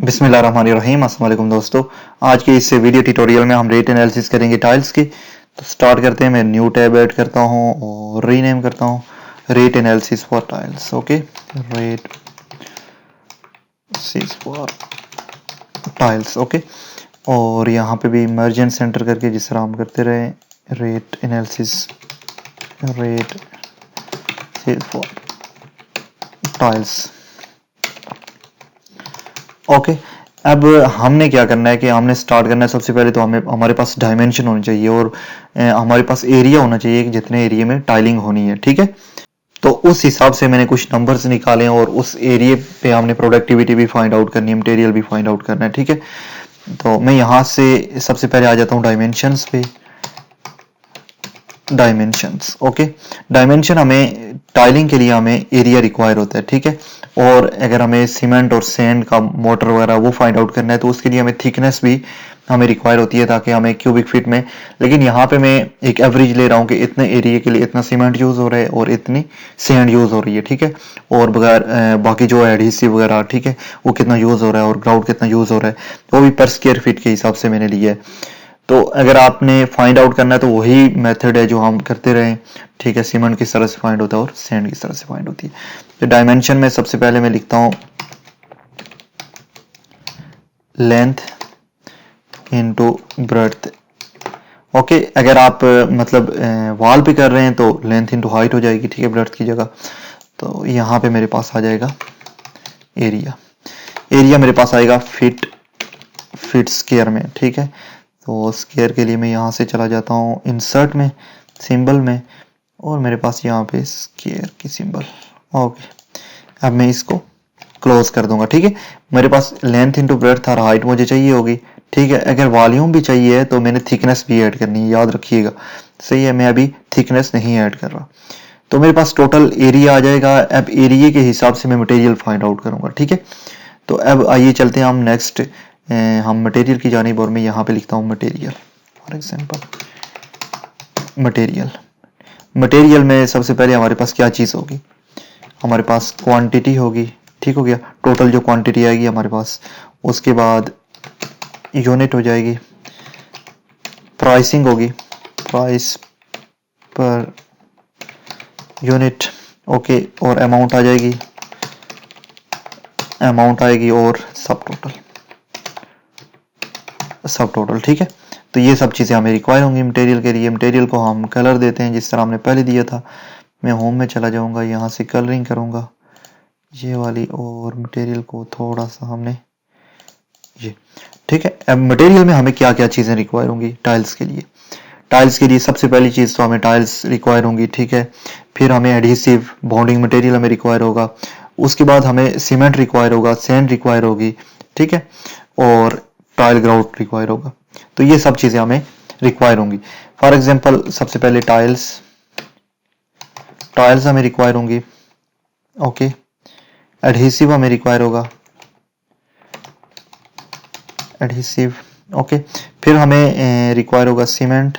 बिस्मिल्लाहिर्रहमानिर्रहीम। अस्सलाम वालेकुम दोस्तों, आज के इस वीडियो ट्यूटोरियल में हम रेट एनालिसिस करेंगे टाइल्स की। तो स्टार्ट करते हैं। मैं न्यू टैब ऐड करता हूं और रीनेम करता हूं rate analysis for tiles. Okay, rate for tiles. Okay, और यहाँ पे भी मर्जन सेंटर करके जिस तरह हम करते रहे, rate analysis rate for tiles. Okay, अब हमने क्या करना है कि हमने स्टार्ट करना है। सबसे पहले तो हमें हमारे पास डायमेंशन होनी चाहिए और हमारे पास एरिया होना चाहिए कि जितने एरिया में टाइलिंग होनी है। ठीक है, तो उस हिसाब से मैंने कुछ नंबर्स निकाले और उस एरिया पे हमने प्रोडक्टिविटी भी फाइंड आउट करनी है, मटेरियल भी फाइंड आउट करना है। ठीक है, तो मैं यहाँ से सबसे पहले आ जाता हूँ डायमेंशंस पे। डायमेंशंस, ओके, डायमेंशन हमें टाइलिंग के लिए हमें एरिया रिक्वायर होता है। ठीक है, और अगर हमें सीमेंट और सैंड का मोटर वगैरह वो फाइंड आउट करना है तो उसके लिए हमें थिकनेस भी हमें रिक्वायर होती है ताकि हमें क्यूबिक फीट में। लेकिन यहाँ पे मैं एक एवरेज ले रहा हूँ कि इतने एरिया के लिए इतना सीमेंट यूज हो रहा है और इतनी सैंड यूज हो रही है। ठीक है, और बगैर बाकी जो एडहेसिव वगैरह, ठीक है, वो कितना यूज हो रहा है और ग्राउट कितना यूज हो रहा है, वो भी पर स्क्वायर फीट के हिसाब से मैंने लिया है। तो अगर आपने फाइंड आउट करना है तो वही मेथड है जो हम करते रहे। ठीक है, सीमेंट किस तरह से फाइंड होता है और सैंड किस तरह से फाइंड होती है। तो डायमेंशन में सबसे पहले मैं लिखता हूं लेंथ इनटू ब्रेड्थ। ओके, अगर आप मतलब वॉल पे कर रहे हैं तो लेंथ इनटू हाइट हो जाएगी। ठीक है, ब्रेड्थ की जगह। तो यहां पे मेरे पास आ जाएगा एरिया। एरिया मेरे पास आएगा फीट स्क्वायर में। ठीक है, तो स्क्वायर के लिए मैं यहाँ से चला जाता हूँ इंसर्ट में, सिंबल में, और मेरे पास यहाँ पे स्क्वायर की सिंबल। ओके, अब मैं इसको क्लोज कर दूंगा। ठीक है, मेरे पास लेंथ इनटू ब्रेड्थ और हाइट मुझे चाहिए होगी। ठीक है, अगर वॉल्यूम भी चाहिए है तो मैंने थिकनेस भी ऐड करनी है, याद रखिएगा। सही है, मैं अभी थिकनेस नहीं ऐड कर रहा। तो मेरे पास टोटल एरिया आ जाएगा। अब एरिया के हिसाब से मैं मटेरियल फाइंड आउट करूंगा। ठीक है, तो अब आइए चलते हैं हम नेक्स्ट हम मटेरियल की जानिब, और मैं यहाँ पे लिखता हूँ material. For example material. Material में सबसे पहले हमारे पास क्या चीज़ होगी, हमारे पास क्वांटिटी होगी। ठीक हो गया, टोटल जो क्वांटिटी आएगी हमारे पास। उसके बाद यूनिट हो जाएगी, प्राइसिंग होगी, प्राइस पर यूनिट। ओके, और अमाउंट आ जाएगी, अमाउंट आएगी, और सब टोटल। ठीक है, तो ये सब चीज़ें हमें रिक्वायर होंगी मटेरियल के लिए। मटेरियल को हम कलर देते हैं जिस तरह हमने पहले दिया था। मैं होम में चला जाऊंगा, यहाँ से कलरिंग करूंगा ये वाली, और मटेरियल को थोड़ा सा हमने ये। ठीक है, अब मटेरियल में हमें क्या क्या चीज़ें रिक्वायर होंगी टाइल्स के लिए। टाइल्स के लिए सबसे पहली चीज़ तो हमें टाइल्स रिक्वायर होंगी। ठीक है, फिर हमें एडहेसिव बॉन्डिंग मटेरियल हमें रिक्वायर होगा। उसके बाद हमें सीमेंट रिक्वायर होगा, सैंड रिक्वायर होगी। ठीक है, और टाइल ग्राउट रिक्वायर होगा। तो ये सब चीज़ें हमें रिक्वायर होंगी। फॉर एग्जांपल सबसे पहले टाइल्स हमें रिक्वायर होंगी। ओके, एडहेसिव हमें रिक्वायर होगा, एडहेसिव। ओके, फिर हमें रिक्वायर होगा सीमेंट,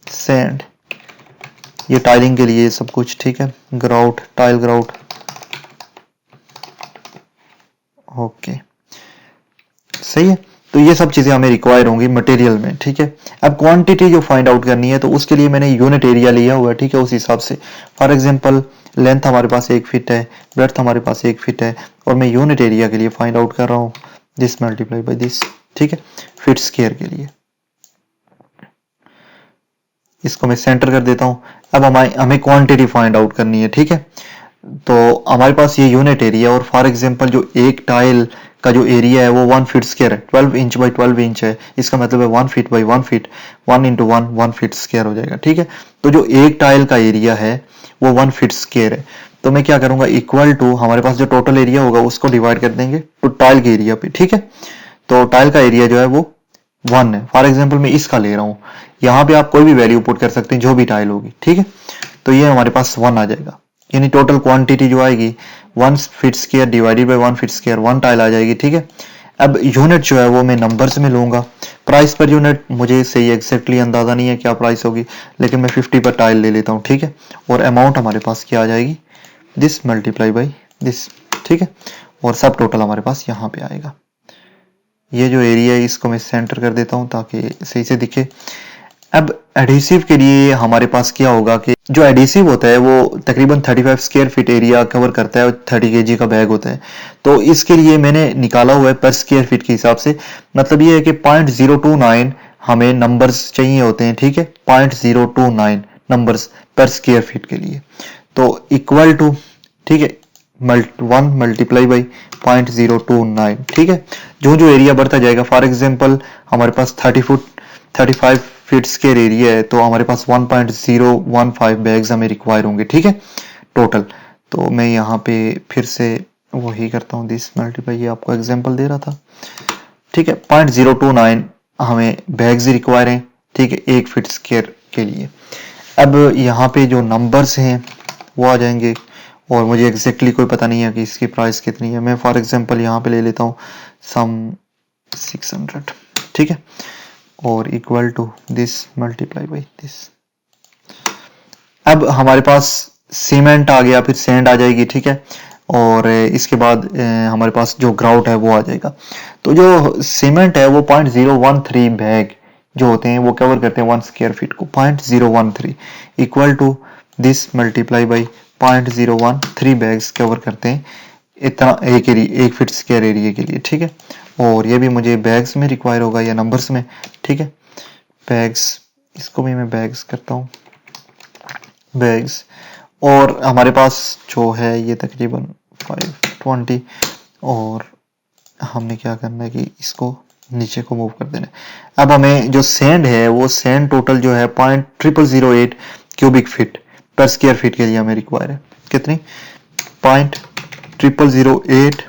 सैंड, ये टाइलिंग के लिए सब कुछ। ठीक है, ग्राउट, टाइल ग्राउट। ओके, सही है, तो ये सब चीजें हमें रिक्वायर होंगी मटेरियल में। ठीक है, अब क्वांटिटी जो फाइंड आउट करनी है तो उसके लिए मैंने यूनिट एरिया लिया हुआ है। ठीक है, उस हिसाब से फॉर एग्जांपल लेंथ हमारे पास 1 फीट है, ब्रेड्थ हमारे पास 1 फीट है, और मैं यूनिट एरिया के लिए फाइंड आउट कर रहा हूँ दिस मल्टीप्लाई बाय दिस। ठीक है, फीट स्क्वायर के लिए इसको मैं सेंटर कर देता हूँ। अब हमें क्वांटिटी फाइंड आउट करनी है। ठीक है, तो हमारे पास ये यूनिट एरिया, और फॉर एग्जांपल जो एक टाइल का जो एरिया है वो 1 फीट स्क्वायर है, 12 इंच बाई 12 इंच है। इसका मतलब है 1 feet by 1 feet, 1 into 1 feet square हो जाएगा। ठीक है, तो जो एक टाइल का एरिया है वो 1 फीट स्क्वायर है। तो मैं क्या करूंगा, इक्वल टू हमारे पास जो टोटल एरिया होगा उसको डिवाइड कर देंगे तो टाइल के एरिया पे। ठीक है, तो टाइल का एरिया जो है वो 1 है। फॉर एग्जाम्पल मैं इसका ले रहा हूँ, यहाँ पे आप कोई भी वैल्यू पुट कर सकते हैं जो भी टाइल होगी। ठीक है, तो ये हमारे पास 1 आ जाएगा, यानी टोटल क्वांटिटी जो आएगी 1 feet square divided by 1 feet square, 1 tile आ जाएगी। ठीक है, अब यूनिट जो है वो मैं नंबर्स में लूंगा। प्राइस पर यूनिट मुझे सही एग्जैक्टली अंदाजा नहीं है क्या प्राइस होगी, लेकिन मैं 50 पर टाइल ले लेता हूँ। ठीक है, और अमाउंट हमारे पास क्या आ जाएगी, दिस मल्टीप्लाई बाई दिस, ठीक है। और सब टोटल हमारे पास यहाँ पे आएगा। ये जो एरिया है इसको मैं सेंटर कर देता हूँ ताकि सही से दिखे। अब एडहेसिव के लिए हमारे पास क्या होगा कि जो एडहेसिव होता है वो तकरीबन 35 स्क्वायर फीट एरिया कवर करता है और 30 केजी का बैग होता है। तो इसके लिए मैंने निकाला हुआ है पर स्क्वायर फीट के हिसाब से। मतलब ये है कि 0.029 हमें नंबर्स चाहिए होते हैं, ठीक है, 0.029 नंबर्स पर स्क्वायर फीट के लिए। तो इक्वल टू, ठीक है, 1 मल्टीप्लाई बाई 0.029, ठीक है। जो जो एरिया बढ़ता जाएगा, फॉर एग्जांपल हमारे पास 35 फीट स्क्वायर एरिया है तो हमारे पास 1.015 बैग्स हमें रिक्वायर होंगे, ठीक है, टोटल। तो मैं यहाँ पे फिर से वही करता हूँ, दिस मल्टीप्लाई, ये आपको एग्जांपल दे रहा था, ठीक है, 0.029 हमें बैग्स रिक्वायर हैं, ठीक है, 1 फीट स्क्वायर के लिए। अब यहाँ पे जो नंबर्स हैं वो आ जाएंगे और मुझे एग्जैक्टली कोई पता नहीं है कि इसकी प्राइस कितनी है। मैं फॉर एग्जांपल यहाँ पे ले लेता हूँ सम 600, ठीक है, और equal to this multiply by this. अब हमारे पास सीमेंट आ गया, फिर सैंड आ जाएगी, ठीक है, और इसके बाद हमारे पास जो ग्राउट है वो आ जाएगा। तो जो सीमेंट है वो 0.013 बैग जो होते हैं वो कवर करते हैं 1 स्क्वायर फीट को, 0.013 equal to this multiply by 0.013 bags cover करते हैं इतना एक फीट स्क्वायर एरिया के लिए, ठीक है। और ये भी मुझे बैग्स में रिक्वायर होगा या नंबर्स में, ठीक है, बैग्स, इसको भी मैं बैग्स करता हूँ, बैग्स। और हमारे पास जो है ये तकरीबन 520, और हमने क्या करना है कि इसको नीचे को मूव कर देना है। अब हमें जो सैंड है वो सैंड टोटल जो है 0.0008 क्यूबिक फीट पर स्क्वायर फीट के लिए हमें रिक्वायर है। कितनी? 0.0008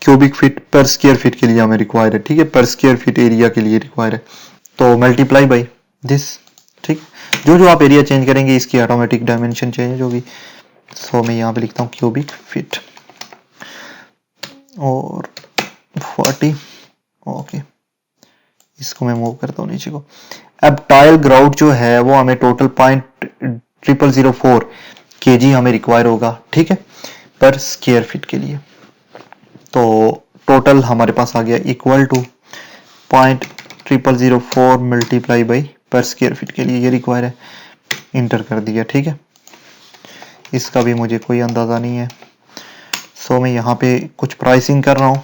क्यूबिक फीट पर स्क्वायर फीट के लिए हमें रिक्वायर है, ठीक है, पर स्क्वायर फीट एरिया के लिए रिक्वायर है। तो मल्टीप्लाई बाई दिस, ठीक। जो जो आप एरिया चेंज करेंगे इसकी ऑटोमेटिक डायमेंशन चेंज होगी। सो मैं यहाँ पे लिखता हूँ क्यूबिक फीट और 40, ओके, इसको मैं मूव करता हूँ नीचे को। अब टाइल ग्राउट जो है वो हमें टोटल 0.0004 kg हमें रिक्वायर होगा, ठीक है, पर स्क्वायर फीट के लिए। तो टोटल हमारे पास आ गया इक्वल टू 0.0004 मल्टीप्लाई बाई पर स्क्वायर फीट के लिए ये रिक्वायर है, इंटर कर दिया, ठीक है। इसका भी मुझे कोई अंदाजा नहीं है, सो मैं यहाँ पे कुछ प्राइसिंग कर रहा हूँ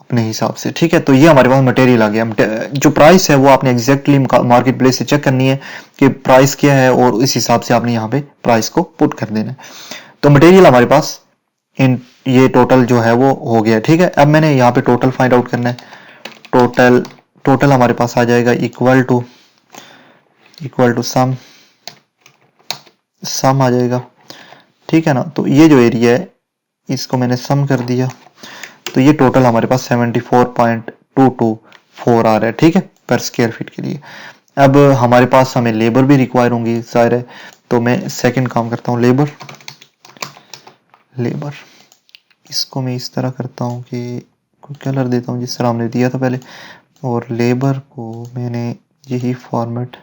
अपने हिसाब से, ठीक है। तो ये हमारे पास मटेरियल आ गया। जो प्राइस है वो आपने एग्जैक्टली मार्केट प्लेस से चेक करनी है कि प्राइस क्या है और इस हिसाब से आपने यहाँ पे प्राइस को पुट कर देना है। तो मटेरियल हमारे पास इन ये टोटल जो है वो हो गया, ठीक है। अब मैंने यहाँ पे टोटल फाइंड आउट करना है। टोटल हमारे पास आ जाएगा इक्वल टू सम आ जाएगा, ठीक है ना। तो ये जो एरिया है इसको मैंने सम कर दिया, तो ये टोटल हमारे पास 74.224 आ रहा है, ठीक है, पर स्क्वायर फीट के लिए। अब हमारे पास हमें लेबर भी रिक्वायर होंगी जाहिर है, तो मैं सेकंड काम करता हूँ, लेबर इसको मैं इस तरह करता हूँ कि कोई कलर देता हूँ जिस तरह हमने दिया था पहले, और लेबर को मैंने यही फॉर्मेट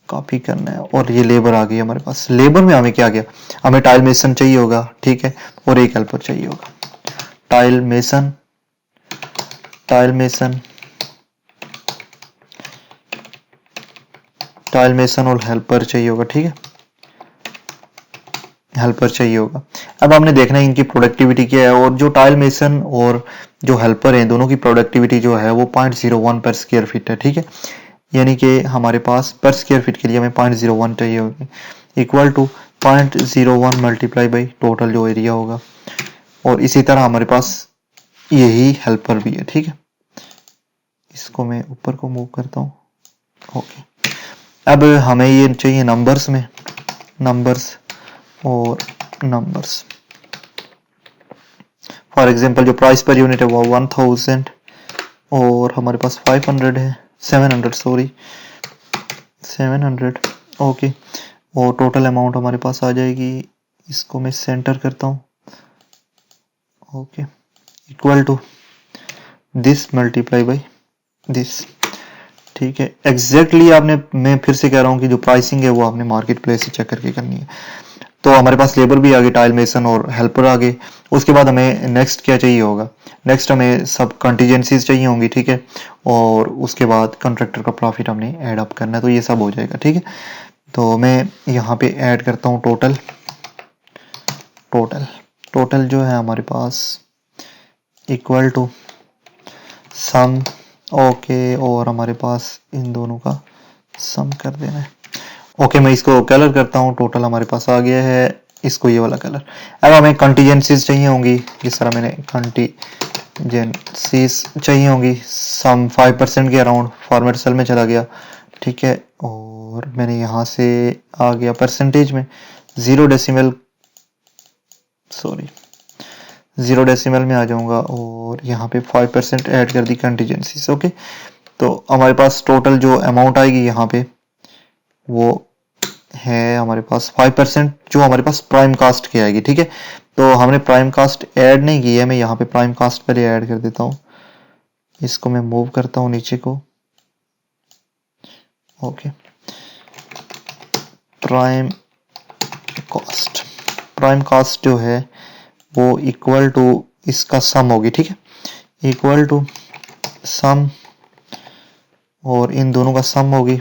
कॉपी करना है और ये लेबर आ गई हमारे पास। लेबर में हमें क्या गया, हमें टाइल मेसन चाहिए होगा, ठीक है, और एक हेल्पर चाहिए होगा। टाइल मेसन और हेल्पर चाहिए होगा, ठीक है, हेल्पर चाहिए होगा। अब हमने देखना है इनकी प्रोडक्टिविटी क्या है, और जो टाइल मेसन और जो हेल्पर हैं दोनों की प्रोडक्टिविटी जो है वो 0.01 पर स्क्वायर फीट है, ठीक है। यानी कि हमारे पास पर स्क्वायर फीट के लिए हमें 0.01 चाहिए होगी, equal to 0.01 multiply by total जो एरिया होगा। और इसी तरह हमारे पास यही हेल्पर भी है, ठीक है। इसको मैं ऊपर को मूव करता हूँ, ओके। अब हमें ये चाहिए नंबर्स में, नंबर्स। फॉर एग्जांपल जो प्राइस पर यूनिट है वो 1000 और हमारे पास 500 है, 700, ओके। और टोटल अमाउंट हमारे पास आ जाएगी, इसको मैं सेंटर करता हूँ, okay, equal to this multiply by this, ठीक है। एग्जैक्टली आपने, मैं फिर से कह रहा हूँ कि जो प्राइसिंग है वो आपने मार्केट प्लेस से चेक करके करनी है। तो हमारे पास लेबर भी आ गई, टाइल मेसन और हेल्पर आ गए। उसके बाद हमें नेक्स्ट क्या चाहिए होगा, नेक्स्ट हमें सब कंटीजेंसीज चाहिए होंगी, ठीक है। और उसके बाद कॉन्ट्रैक्टर का प्रॉफिट हमने ऐड अप करना है, तो ये सब हो जाएगा, ठीक है। तो मैं यहाँ पे ऐड करता हूँ टोटल। टोटल जो है हमारे पास इक्वल टू सम, ओके, और हमारे पास इन दोनों का सम कर देना है। ओके, मैं इसको कलर करता हूँ। टोटल हमारे पास आ गया है, इसको ये वाला कलर। अब हमें कंटीजेंसीज चाहिए होंगी, जिस तरह मैंने कंटीजेंसीज चाहिए होंगी, सम 5% के अराउंड फॉर्मेट सेल में चला गया, ठीक है। और मैंने यहाँ से आ गया परसेंटेज में, 0 डेसिमल में आ जाऊंगा और यहाँ पे 5% ऐड कर दी कंटीजेंसीज। ओके, तो हमारे पास टोटल जो अमाउंट आएगी यहाँ पे वो है हमारे पास 5%, जो हमारे पास प्राइम कास्ट की आएगी, ठीक है। तो हमने प्राइम कास्ट ऐड नहीं की है, मैं यहाँ पे प्राइम कास्ट पहले ऐड कर देता हूँ। इसको मैं मूव करता हूँ नीचे को। ओके, प्राइम कास्ट जो है वो इक्वल टू इसका सम होगी, ठीक है, इक्वल टू सम, और इन दोनों का सम होगी,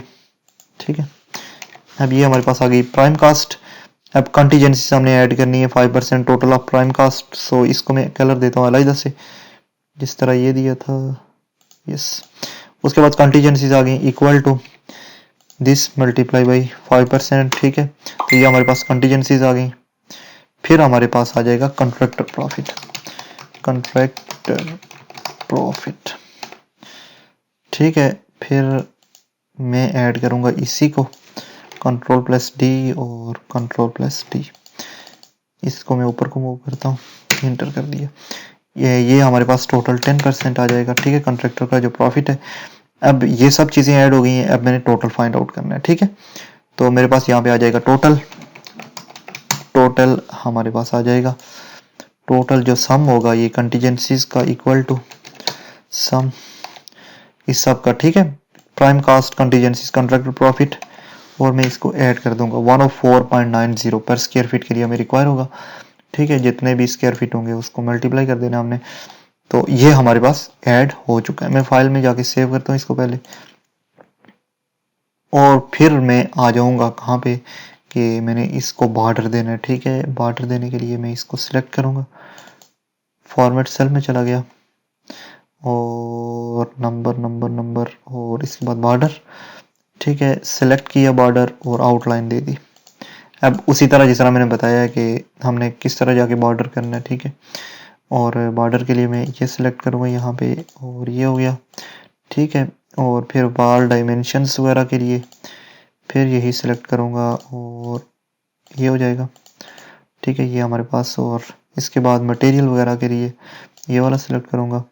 ठीक है। अब ये हमारे पास आ गई प्राइम कास्ट। अब कंटीजेंसी हमने ऐड करनी है 5% टोटल ऑफ प्राइम कास्ट, सो इसको मैं कलर देता हूँ अलग से, जिस तरह ये दिया था, यस। उसके बाद कंटीजेंसीज आ गई equal to this multiply by 5%, ठीक है। तो ये हमारे पास कंटीजेंसीज आ गई। फिर हमारे पास आ जाएगा कॉन्ट्रैक्टर प्रॉफिट, ठीक है। फिर मैं ऐड करूंगा इसी को, कंट्रोल प्लस डी और कंट्रोल प्लस डी। इसको मैं ऊपर को मूव करता हूँ, इंटर कर दिया। ये हमारे पास टोटल 10% आ जाएगा, ठीक है, कॉन्ट्रैक्टर का जो प्रॉफिट है। अब ये सब चीजें ऐड हो गई हैं, अब मैंने टोटल फाइंड आउट करना है, ठीक है। तो मेरे पास यहाँ पे आ जाएगा टोटल हमारे पास आ जाएगा, टोटल जो सम होगा ये कंटीजेंसीज का इक्वल टू सम इस सब का, ठीक है, prime cost, contingencies, contractor profit, और मैं इसको ऐड कर दूंगा 104.90 पर स्क्वायर फीट के लिए हमें रिक्वायर होगा, ठीक है। जितने भी स्क्वायर फीट होंगे उसको मल्टीप्लाई कर देना हमने। तो ये हमारे पास ऐड हो चुका है। मैं फाइल में जाके सेव करता हूँ इसको पहले, और फिर मैं आ जाऊंगा कहाँ पे कि मैंने इसको बॉर्डर देना है, ठीक है। बॉर्डर देने के लिए मैं इसको सिलेक्ट करूंगा, फॉर्मेट सेल में चला गया और नंबर और इसके बाद बॉर्डर, ठीक है, सिलेक्ट किया बॉर्डर और आउटलाइन दे दी। अब उसी तरह जिस तरह मैंने बताया है कि हमने किस तरह जाके बॉर्डर करना है, ठीक है। और बॉर्डर के लिए मैं ये सिलेक्ट करूंगा यहाँ पे, और ये हो गया, ठीक है। और फिर वाल डायमेंशंस वगैरह के लिए फिर यही सिलेक्ट करूंगा और ये हो जाएगा, ठीक है, ये हमारे पास। और इसके बाद मटेरियल वगैरह के लिए ये वाला सिलेक्ट करूंगा,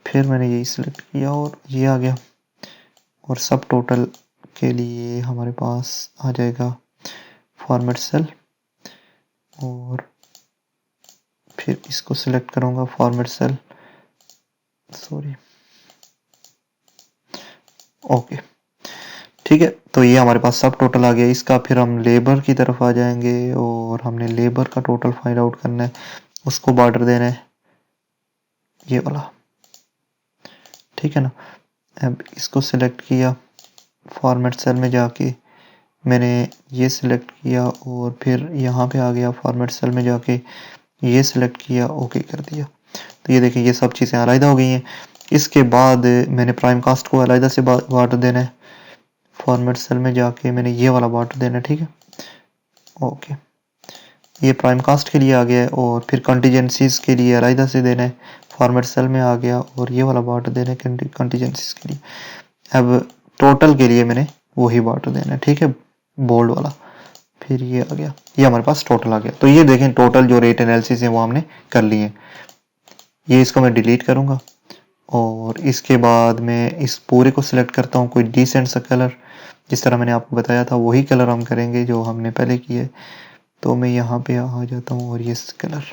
फिर मैंने यही सिलेक्ट किया और ये आ गया। और सब टोटल के लिए हमारे पास आ जाएगा फॉर्मेट सेल, और फिर इसको सिलेक्ट करूंगा फॉर्मेट सेल, ओके, ठीक है। तो ये हमारे पास सब टोटल आ गया इसका। फिर हम लेबर की तरफ आ जाएंगे और हमने लेबर का टोटल फाइंड आउट करना है, उसको बॉर्डर देना है ये वाला, ठीक है ना। अब इसको सिलेक्ट किया, फॉर्मेट सेल में जाके मैंने ये सिलेक्ट किया और फिर यहाँ पे आ गया, फॉर्मेट सेल में जाके ये सिलेक्ट किया, ओके कर दिया। तो ये देखिए ये सब चीज़ें अलहदा हो गई हैं। इसके बाद मैंने प्राइम कास्ट को अलहदा से बॉर्डर देना है, फॉर्मेट सेल में जाके मैंने ये वाला बॉर्डर देना है, ठीक है, ओके। ये प्राइम कास्ट के लिए आ गया है। और फिर कंटीजेंसीज के लिए अलहदा से देना है, फॉर्मेट सेल में आ गया और ये वाला बॉर्डर देना है कंटीजेंसीज के लिए। अब टोटल के लिए मैंने वही बॉर्डर देना है, ठीक है, बोल्ड वाला। फिर ये आ गया, ये हमारे पास टोटल आ गया। तो ये देखें टोटल जो रेट एनालिसिस है वो हमने कर लिए। ये इसको मैं डिलीट करूंगा और इसके बाद मैं इस पूरे को सिलेक्ट करता हूँ कोई डिसेंट सा कलर, जिस तरह मैंने आपको बताया था वही कलर हम करेंगे जो हमने पहले किए। तो मैं यहाँ पे आ जाता हूँ और ये कलर,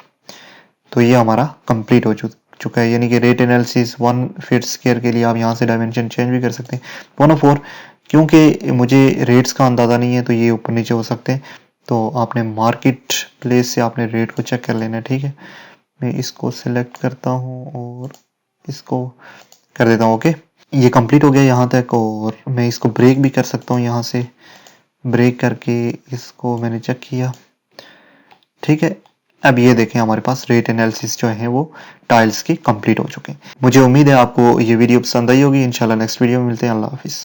तो ये हमारा कंप्लीट हो चुका है। यानी कि रेट एनालिसिस 1 फीट स्क्वायर के लिए आप यहाँ से डायमेंशन चेंज भी कर सकते हैं 104, क्योंकि मुझे रेट्स का अंदाज़ा नहीं है तो ये ऊपर नीचे हो सकते हैं। तो आपने मार्केट प्लेस से आपने रेट को चेक कर लेना है, ठीक है। मैं इसको सिलेक्ट करता हूँ और इसको कर देता हूँ। ओके, ये कंप्लीट हो गया यहाँ तक, और मैं इसको ब्रेक भी कर सकता हूँ। यहाँ से ब्रेक करके इसको मैंने चेक किया, ठीक है। अब ये देखें हमारे पास रेट एनालिसिस जो है वो टाइल्स की कंप्लीट हो चुके हैं। मुझे उम्मीद है आपको ये वीडियो पसंद आई होगी। इंशाल्लाह नेक्स्ट वीडियो में मिलते हैं। अल्लाह हाफिज़।